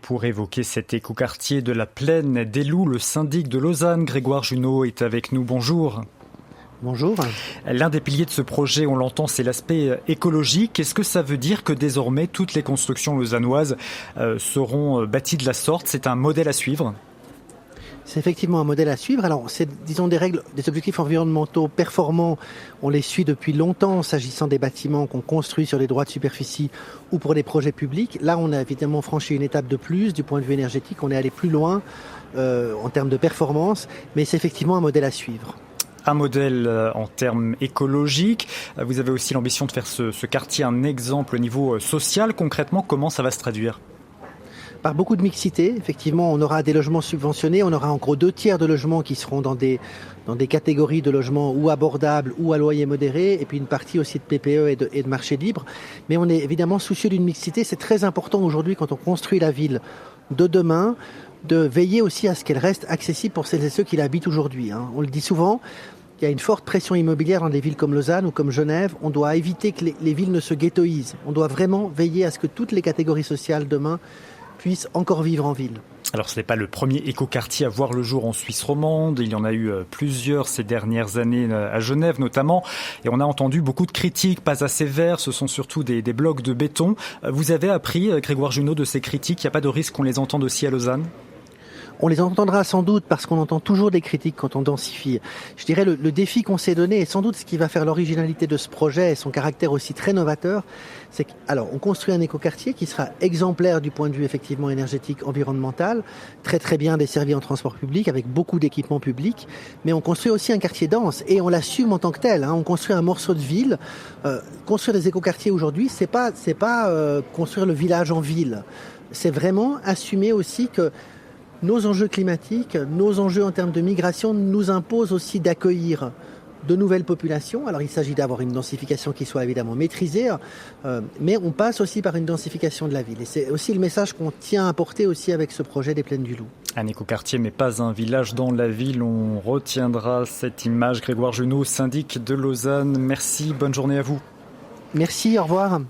Pour évoquer cet écoquartier de la Plaine des Loups, le syndic de Lausanne, Grégoire Junot, est avec nous. Bonjour. Bonjour. L'un des piliers de ce projet, on l'entend, c'est l'aspect écologique. Est-ce que ça veut dire que désormais toutes les constructions lausannoises seront bâties de la sorte? C'est un modèle à suivre? C'est effectivement un modèle à suivre. Alors, c'est, disons, des règles, des objectifs environnementaux performants. On les suit depuis longtemps s'agissant des bâtiments qu'on construit sur les droits de superficie ou pour des projets publics. Là, on a évidemment franchi une étape de plus du point de vue énergétique. On est allé plus loin en termes de performance, mais c'est effectivement un modèle à suivre. Un modèle en termes écologiques. Vous avez aussi l'ambition de faire ce quartier un exemple au niveau social. Concrètement, comment ça va se traduire ? Par beaucoup de mixité, effectivement, on aura des logements subventionnés, on aura en gros 2/3 de logements qui seront dans des catégories de logements ou abordables ou à loyer modéré, et puis une partie aussi de PPE et de marché libre. Mais on est évidemment soucieux d'une mixité. C'est très important aujourd'hui, quand on construit la ville de demain, de veiller aussi à ce qu'elle reste accessible pour celles et ceux qui l'habitent aujourd'hui. On le dit souvent, il y a une forte pression immobilière dans des villes comme Lausanne ou comme Genève. On doit éviter que les villes ne se ghettoisent. On doit vraiment veiller à ce que toutes les catégories sociales demain puissent encore vivre en ville. Alors ce n'est pas le premier écoquartier à voir le jour en Suisse romande, il y en a eu plusieurs ces dernières années à Genève notamment, et on a entendu beaucoup de critiques, pas assez verts, ce sont surtout des blocs de béton. Vous avez appris, Grégoire Junot, de ces critiques, il n'y a pas de risque qu'on les entende aussi à Lausanne ? On les entendra sans doute parce qu'on entend toujours des critiques quand on densifie. Je dirais le défi qu'on s'est donné, et sans doute ce qui va faire l'originalité de ce projet et son caractère aussi très novateur, c'est on construit un écoquartier qui sera exemplaire du point de vue effectivement énergétique, environnemental, très très bien desservi en transport public avec beaucoup d'équipements publics, mais on construit aussi un quartier dense et on l'assume en tant que tel. On construit un morceau de ville. Construire des écoquartiers aujourd'hui, c'est pas construire le village en ville. C'est vraiment assumer aussi que nos enjeux climatiques, nos enjeux en termes de migration nous imposent aussi d'accueillir de nouvelles populations. Alors il s'agit d'avoir une densification qui soit évidemment maîtrisée, mais on passe aussi par une densification de la ville. Et c'est aussi le message qu'on tient à porter aussi avec ce projet des Plaines du Loup. Un écoquartier, mais pas un village dans la ville. On retiendra cette image. Grégoire Junot, syndic de Lausanne. Merci, bonne journée à vous. Merci, au revoir.